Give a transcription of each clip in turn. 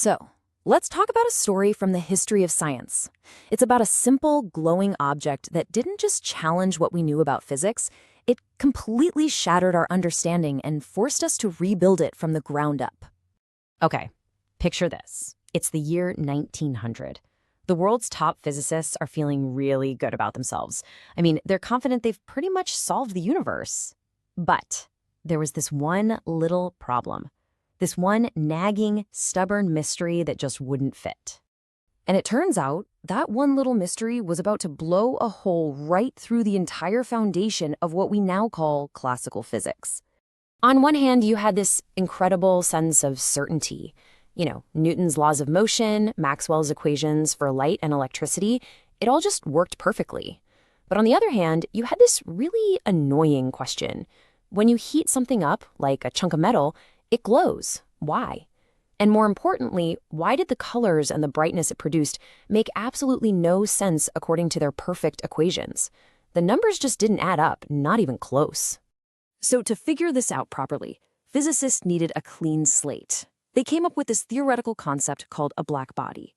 So, let's talk about a story from the history of science. It's about a simple, glowing object that didn't just challenge what we knew about physics, it completely shattered our understanding and forced us to rebuild it from the ground up. Okay, picture this. It's the year 1900. The world's top physicists are feeling really good about themselves. I mean, they're confident they've pretty much solved the universe. But there was this one little problem. This one nagging, stubborn mystery that just wouldn't fit. And it turns out that one little mystery was about to blow a hole right through the entire foundation of what we now call classical physics. On one hand, you had this incredible sense of certainty. Newton's laws of motion, Maxwell's equations for light and electricity, it all just worked perfectly. But on the other hand, you had this really annoying question. When you heat something up, like a chunk of metal, it glows. Why? And more importantly, why did the colors and the brightness it produced make absolutely no sense according to their perfect equations? The numbers just didn't add up, not even close. So to figure this out properly, physicists needed a clean slate. They came up with this theoretical concept called a blackbody.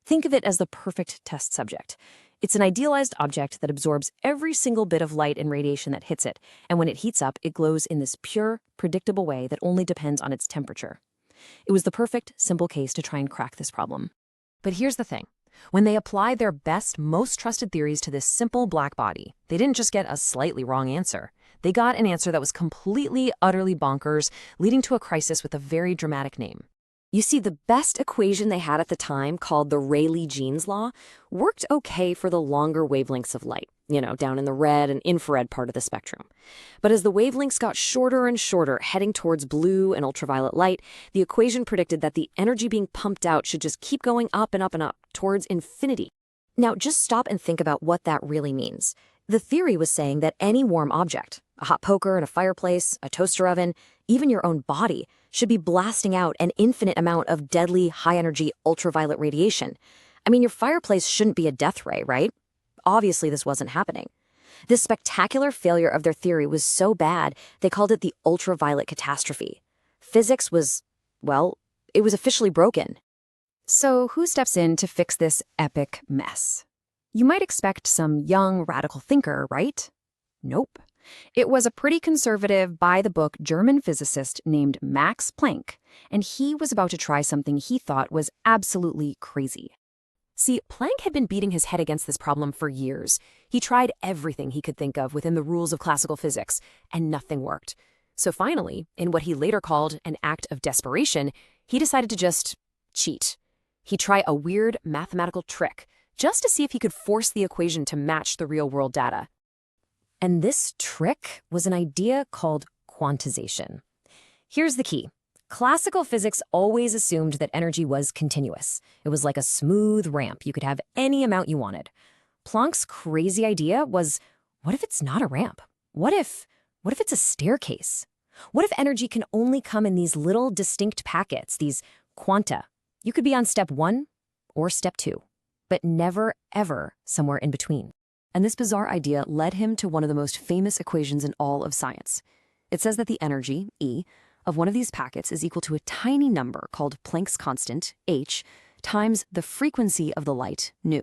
Think of it as the perfect test subject. It's an idealized object that absorbs every single bit of light and radiation that hits it, and when it heats up, it glows in this pure, predictable way that only depends on its temperature. It was the perfect, simple case to try and crack this problem. But here's the thing. When they applied their best, most trusted theories to this simple blackbody, they didn't just get a slightly wrong answer. They got an answer that was completely, utterly bonkers, leading to a crisis with a very dramatic name. You see, the best equation they had at the time, called the Rayleigh-Jeans law, worked okay for the longer wavelengths of light, down in the red and infrared part of the spectrum. But as the wavelengths got shorter and shorter, heading towards blue and ultraviolet light, the equation predicted that the energy being pumped out should just keep going up and up and up, towards infinity. Now, just stop and think about what that really means. The theory was saying that any warm object, a hot poker in a fireplace, a toaster oven, even your own body, should be blasting out an infinite amount of deadly, high-energy ultraviolet radiation. I mean, your fireplace shouldn't be a death ray, right? Obviously, this wasn't happening. This spectacular failure of their theory was so bad, they called it the Ultraviolet Catastrophe. Physics was, it was officially broken. So who steps in to fix this epic mess? You might expect some young, radical thinker, right? Nope. It was a pretty conservative, by-the-book German physicist named Max Planck, and he was about to try something he thought was absolutely crazy. See, Planck had been beating his head against this problem for years. He tried everything he could think of within the rules of classical physics, and nothing worked. So finally, in what he later called an act of desperation, he decided to just cheat. He'd try a weird mathematical trick, just to see if he could force the equation to match the real-world data. And this trick was an idea called quantization. Here's the key. Classical physics always assumed that energy was continuous. It was like a smooth ramp. You could have any amount you wanted. Planck's crazy idea was, what if it's not a ramp? What if it's a staircase? What if energy can only come in these little distinct packets, these quanta? You could be on step 1 or step 2, but never, ever somewhere in between. And this bizarre idea led him to one of the most famous equations in all of science. It says that the energy, E, of one of these packets is equal to a tiny number called Planck's constant, h, times the frequency of the light, nu.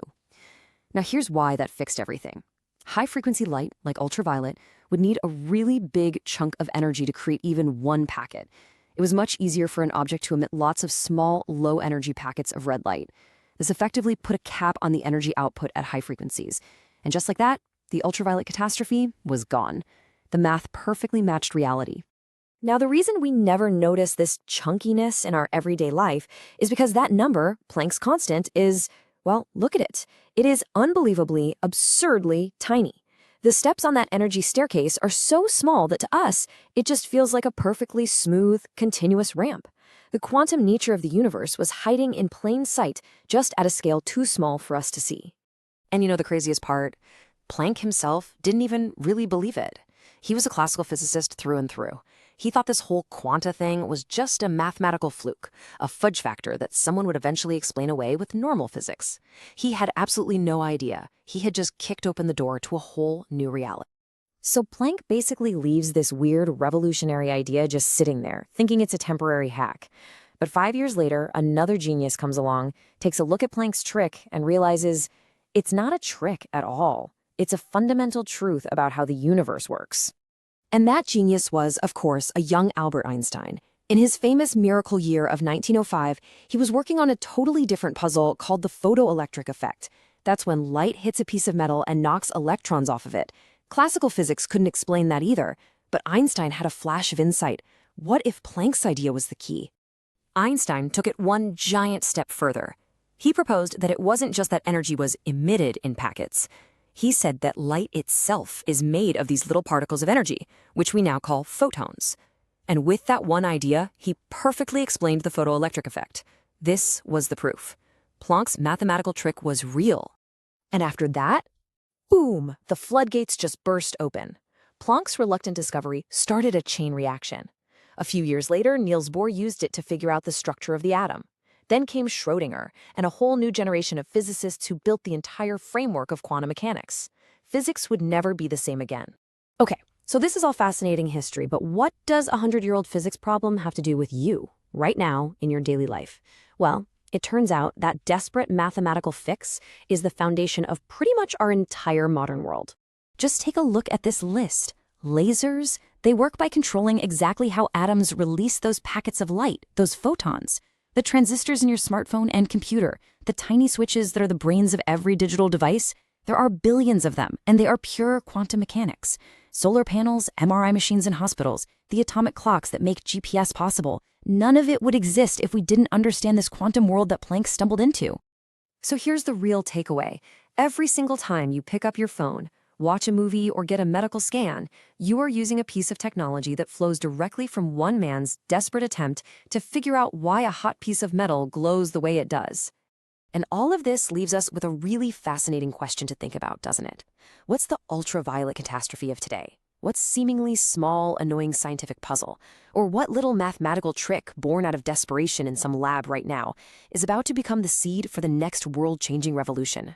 Now here's why that fixed everything. High-frequency light, like ultraviolet, would need a really big chunk of energy to create even one packet. It was much easier for an object to emit lots of small, low-energy packets of red light. This effectively put a cap on the energy output at high frequencies. And just like that, the ultraviolet catastrophe was gone. The math perfectly matched reality. Now, the reason we never notice this chunkiness in our everyday life is because that number, Planck's constant, is, look at it. It is unbelievably, absurdly tiny. The steps on that energy staircase are so small that to us, it just feels like a perfectly smooth, continuous ramp. The quantum nature of the universe was hiding in plain sight, just at a scale too small for us to see. And the craziest part? Planck himself didn't even really believe it. He was a classical physicist through and through. He thought this whole quanta thing was just a mathematical fluke, a fudge factor that someone would eventually explain away with normal physics. He had absolutely no idea. He had just kicked open the door to a whole new reality. So Planck basically leaves this weird revolutionary idea just sitting there, thinking it's a temporary hack. But 5 years later, another genius comes along, takes a look at Planck's trick, and realizes it's not a trick at all. It's a fundamental truth about how the universe works. And that genius was, of course, a young Albert Einstein. In his famous miracle year of 1905, he was working on a totally different puzzle called the photoelectric effect. That's when light hits a piece of metal and knocks electrons off of it. Classical physics couldn't explain that either, but Einstein had a flash of insight. What if Planck's idea was the key? Einstein took it one giant step further. He proposed that it wasn't just that energy was emitted in packets. He said that light itself is made of these little particles of energy, which we now call photons. And with that one idea, he perfectly explained the photoelectric effect. This was the proof. Planck's mathematical trick was real. And after that, boom, the floodgates just burst open. Planck's reluctant discovery started a chain reaction. A few years later, Niels Bohr used it to figure out the structure of the atom. Then came Schrödinger, and a whole new generation of physicists who built the entire framework of quantum mechanics. Physics would never be the same again. Okay, so this is all fascinating history, but what does a 100-year-old physics problem have to do with you, right now, in your daily life? Well, it turns out that desperate mathematical fix is the foundation of pretty much our entire modern world. Just take a look at this list. Lasers, they work by controlling exactly how atoms release those packets of light, those photons. The transistors in your smartphone and computer, the tiny switches that are the brains of every digital device, there are billions of them, and they are pure quantum mechanics. Solar panels, MRI machines in hospitals, the atomic clocks that make GPS possible, none of it would exist if we didn't understand this quantum world that Planck stumbled into. So here's the real takeaway. Every single time you pick up your phone, watch a movie, or get a medical scan, you are using a piece of technology that flows directly from one man's desperate attempt to figure out why a hot piece of metal glows the way it does. And all of this leaves us with a really fascinating question to think about, doesn't it? What's the ultraviolet catastrophe of today? What seemingly small, annoying scientific puzzle, or what little mathematical trick born out of desperation in some lab right now is about to become the seed for the next world-changing revolution?